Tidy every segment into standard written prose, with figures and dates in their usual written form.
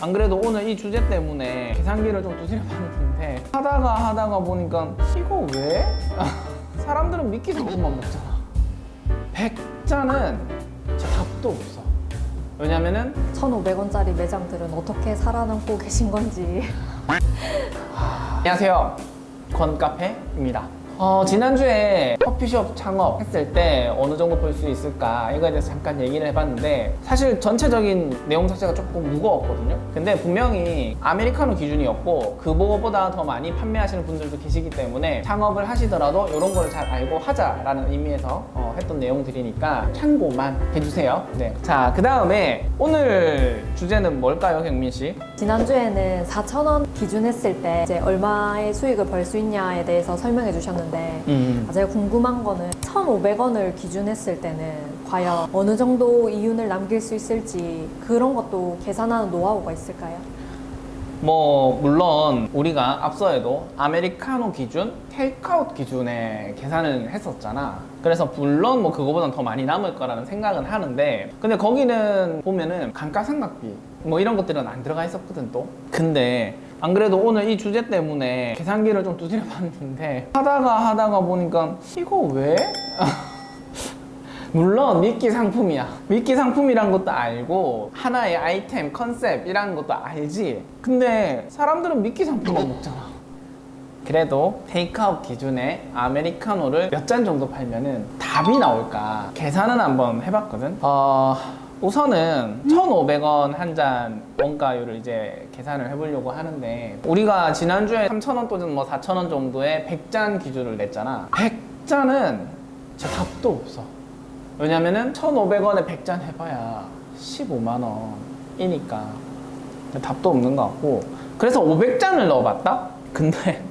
안 그래도 오늘 이 주제 때문에 계산기를 좀 두드려 봤는데 하다가 보니까 이거 왜? 사람들은 미끼 상품만 먹잖아. 100잔은 진짜 답도 없어. 왜냐면은 1,500원짜리 매장들은 어떻게 살아남고 계신 건지. 안녕하세요, 권카페입니다. 지난주에 커피숍 창업했을 때 어느 정도 벌 수 있을까 이거에 대해서 잠깐 얘기를 해봤는데, 사실 전체적인 내용 자체가 조금 무거웠거든요. 근데 분명히 아메리카노 기준이었고 그거보다 더 많이 판매하시는 분들도 계시기 때문에 창업을 하시더라도 이런 거를 잘 알고 하자라는 의미에서 했던 내용들이니까 참고만 해주세요. 네. 자, 그 다음에 오늘 주제는 뭘까요, 경민 씨? 지난주에는 4,000원 기준 했을 때 이제 얼마의 수익을 벌 수 있냐에 대해서 설명해 주셨는데 제가 궁금한 거는 1,500원을 기준 했을 때는 과연 어느 정도 이윤을 남길 수 있을지 그런 것도 계산하는 노하우가 있을까요? 물론 우리가 앞서에도 아메리카노 기준, 테이크아웃 기준에 계산을 했었잖아. 그래서 물론 그거보다는 더 많이 남을 거라는 생각은 하는데, 근데 거기는 보면은 감가상각비 이런 것들은 안 들어가 있었거든 또. 근데 안 그래도 오늘 이 주제 때문에 계산기를 좀 두드려 봤는데 하다가 보니까 이거 왜? 물론 미끼 상품이야. 미끼 상품이란 것도 알고 하나의 아이템, 컨셉이라는 것도 알지. 근데 사람들은 미끼 상품만 먹잖아. 그래도 테이크아웃 기준에 아메리카노를 몇 잔 정도 팔면은 답이 나올까 계산은 한번 해봤거든. 우선은 1,500원 한 잔 원가율을 이제 계산을 해보려고 하는데, 우리가 지난주에 3,000원 또는 4,000원 정도의 100잔 기준을 냈잖아. 100잔은 진짜 답도 없어. 왜냐면은 1,500원에 100잔 해봐야 15만 원이니까 답도 없는 것 같고, 그래서 500잔을 넣어봤다? 근데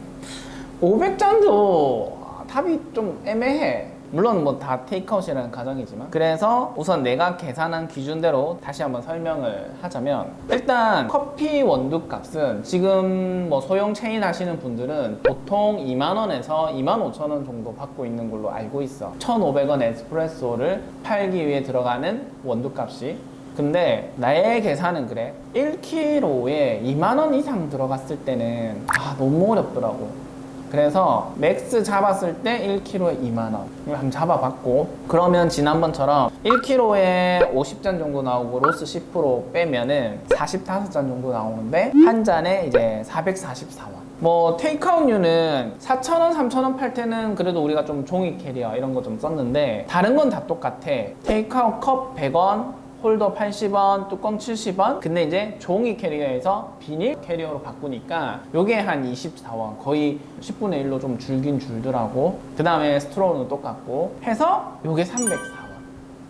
500잔도 답이 좀 애매해. 물론 다 테이크아웃이라는 가정이지만. 그래서 우선 내가 계산한 기준대로 다시 한번 설명을 하자면, 일단 커피 원두 값은 지금 소형 체인 하시는 분들은 보통 2만 원에서 2만 5천 원 정도 받고 있는 걸로 알고 있어. 1,500원 에스프레소를 팔기 위해 들어가는 원두 값이. 근데 나의 계산은 그래. 1kg에 2만 원 이상 들어갔을 때는 너무 어렵더라고. 그래서 맥스 잡았을 때 1kg에 2만 원 이거 한번 잡아봤고, 그러면 지난번처럼 1kg에 50잔 정도 나오고 로스 10% 빼면은 45잔 정도 나오는데 한 잔에 이제 444원. 테이크아웃류는 4,000원, 3,000원 팔 때는 그래도 우리가 좀 종이 캐리어 이런 거 좀 썼는데, 다른 건 다 똑같아. 테이크아웃 컵 100원, 홀더 80원, 뚜껑 70원. 근데 이제 종이 캐리어에서 비닐 캐리어로 바꾸니까 요게 한 24원, 거의 10분의 1로 좀 줄긴 줄더라고. 그 다음에 스트로우는 똑같고 해서 요게 304원.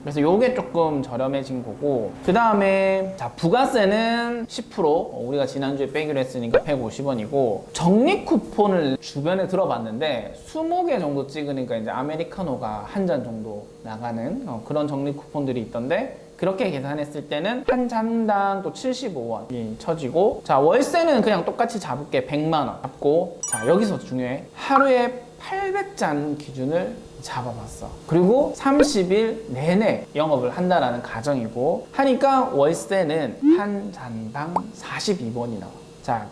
그래서 요게 조금 저렴해진 거고, 그 다음에 부가세는 10%, 우리가 지난주에 빼기로 했으니까 150원이고, 적립 쿠폰을 주변에 들어봤는데 20개 정도 찍으니까 이제 아메리카노가 한 잔 정도 나가는 그런 적립 쿠폰들이 있던데, 그렇게 계산했을 때는 한 잔당 또 75원이 쳐지고, 월세는 그냥 똑같이 잡을게. 100만 원 잡고, 여기서 중요해. 하루에 800잔 기준을 잡아봤어. 그리고 30일 내내 영업을 한다라는 가정이고 하니까 월세는 한 잔당 42원이 나와.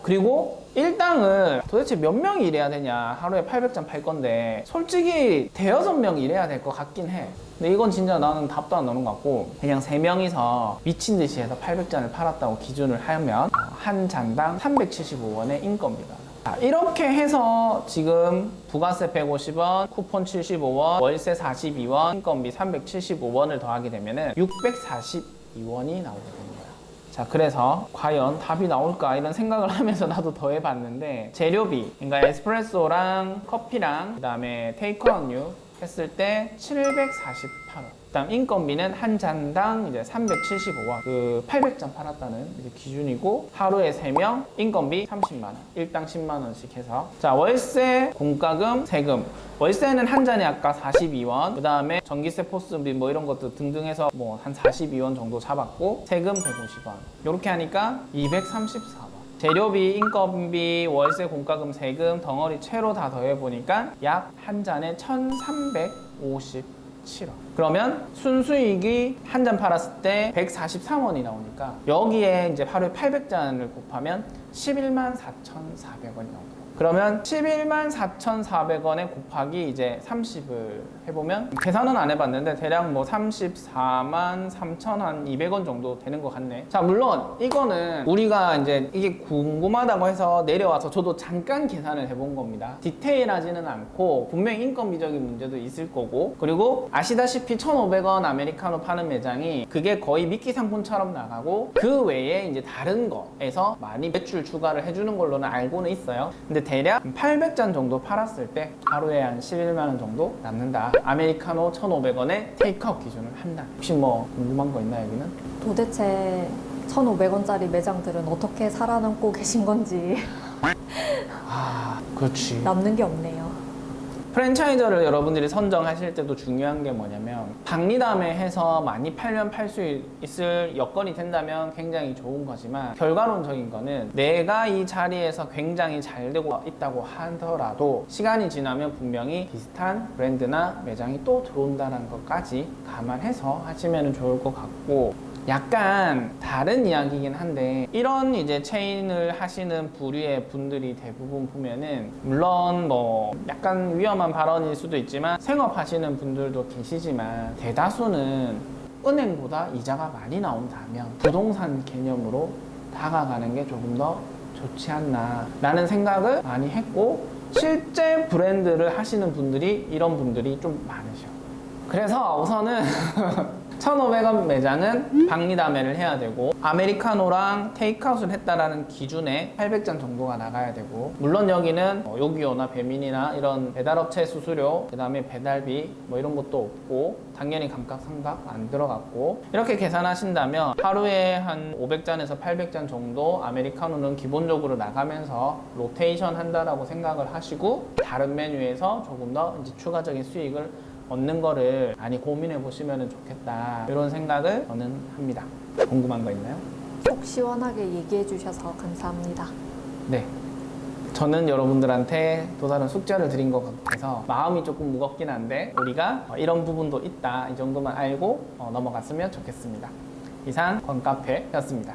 그리고 일당을 도대체 몇 명이 일해야 되냐. 하루에 800잔 팔 건데 솔직히 대여섯 명 일해야 될 것 같긴 해. 근데 이건 진짜 나는 답도 안 나오는 것 같고, 그냥 3명이서 미친 듯이 해서 800잔을 팔았다고 기준을 하면 한 잔당 375원의 인건비가. 이렇게 해서 지금 부가세 150원, 쿠폰 75원, 월세 42원, 인건비 375원을 더하게 되면은 642원이 나오게 되는 거야. 그래서 과연 답이 나올까 이런 생각을 하면서 나도 더해봤는데, 재료비, 그러니까 에스프레소랑 커피랑 그 다음에 테이크아웃류 했을 때 748원. 그다음 인건비는 한 잔당 이제 375원. 800잔 팔았다는 이제 기준이고, 하루에 3명 인건비 30만 원. 일당 10만 원씩 해서. 월세, 공과금, 세금. 월세는 한 잔에 아까 42원. 그다음에 전기세, 포스비 이런 것도 등등 해서 한 42원 정도 잡았고, 세금 150원. 이렇게 하니까 234원. 재료비, 인건비, 월세, 공과금, 세금 덩어리 채로 다 더해보니까 약 한 잔에 1,357원. 그러면 순수익이 한 잔 팔았을 때 143원이 나오니까 여기에 이제 하루에 800잔을 곱하면 11만 4,400원이 나옵니다. 그러면 11만 4,400원에 곱하기 이제 30을 해보면 계산은 안 해봤는데 대략 뭐 34만 3,200원 정도 되는 것 같네. 자, 물론 이거는 우리가 이제 이게 궁금하다고 해서 내려와서 저도 잠깐 계산을 해본 겁니다. 디테일하지는 않고 분명히 인건비적인 문제도 있을 거고, 그리고 아시다시피 1,500원 아메리카노 파는 매장이 그게 거의 미끼 상품처럼 나가고 그 외에 이제 다른 거에서 많이 매출 추가를 해주는 걸로는 알고는 있어요. 근데 대략 800잔 정도 팔았을 때 하루에 한 11만 원 정도 남는다. 아메리카노 1,500원에 테이크아웃 기준을 한다. 혹시 뭐 궁금한 거 있나요, 여기는? 도대체 1,500원짜리 매장들은 어떻게 살아남고 계신 건지 아, 그렇지. 남는 게 없네요. 프랜차이저를 여러분들이 선정하실 때도 중요한 게 뭐냐면 박리담에 해서 많이 팔면 팔 수 있을 여건이 된다면 굉장히 좋은 거지만 결과론적인 거는 내가 이 자리에서 굉장히 잘 되고 있다고 하더라도 시간이 지나면 분명히 비슷한 브랜드나 매장이 또 들어온다는 것까지 감안해서 하시면 좋을 것 같고, 약간 다른 이야기긴 한데 이런 이제 체인을 하시는 부류의 분들이 대부분 보면은 물론 뭐 약간 위험한 발언일 수도 있지만 생업하시는 분들도 계시지만 대다수는 은행보다 이자가 많이 나온다면 부동산 개념으로 다가가는 게 조금 더 좋지 않나 라는 생각을 많이 했고, 실제 브랜드를 하시는 분들이 이런 분들이 좀 많으셔. 그래서 우선은 1,500원 매장은 박리담회를 해야 되고 아메리카노랑 테이크아웃을 했다라는 기준에 800잔 정도가 나가야 되고, 물론 여기는 요기요나 배민이나 이런 배달업체 수수료, 그 다음에 배달비 뭐 이런 것도 없고 당연히 감가상각 안 들어갔고, 이렇게 계산하신다면 하루에 한 500잔에서 800잔 정도 아메리카노는 기본적으로 나가면서 로테이션 한다라고 생각을 하시고 다른 메뉴에서 조금 더 이제 추가적인 수익을 얻는 거를 많이 고민해 보시면 좋겠다, 이런 생각을 저는 합니다. 궁금한 거 있나요? 속 시원하게 얘기해 주셔서 감사합니다. 네, 저는 여러분들한테 또 다른 숙제를 드린 것 같아서 마음이 조금 무겁긴 한데 우리가 이런 부분도 있다, 이 정도만 알고 넘어갔으면 좋겠습니다. 이상 권카페였습니다.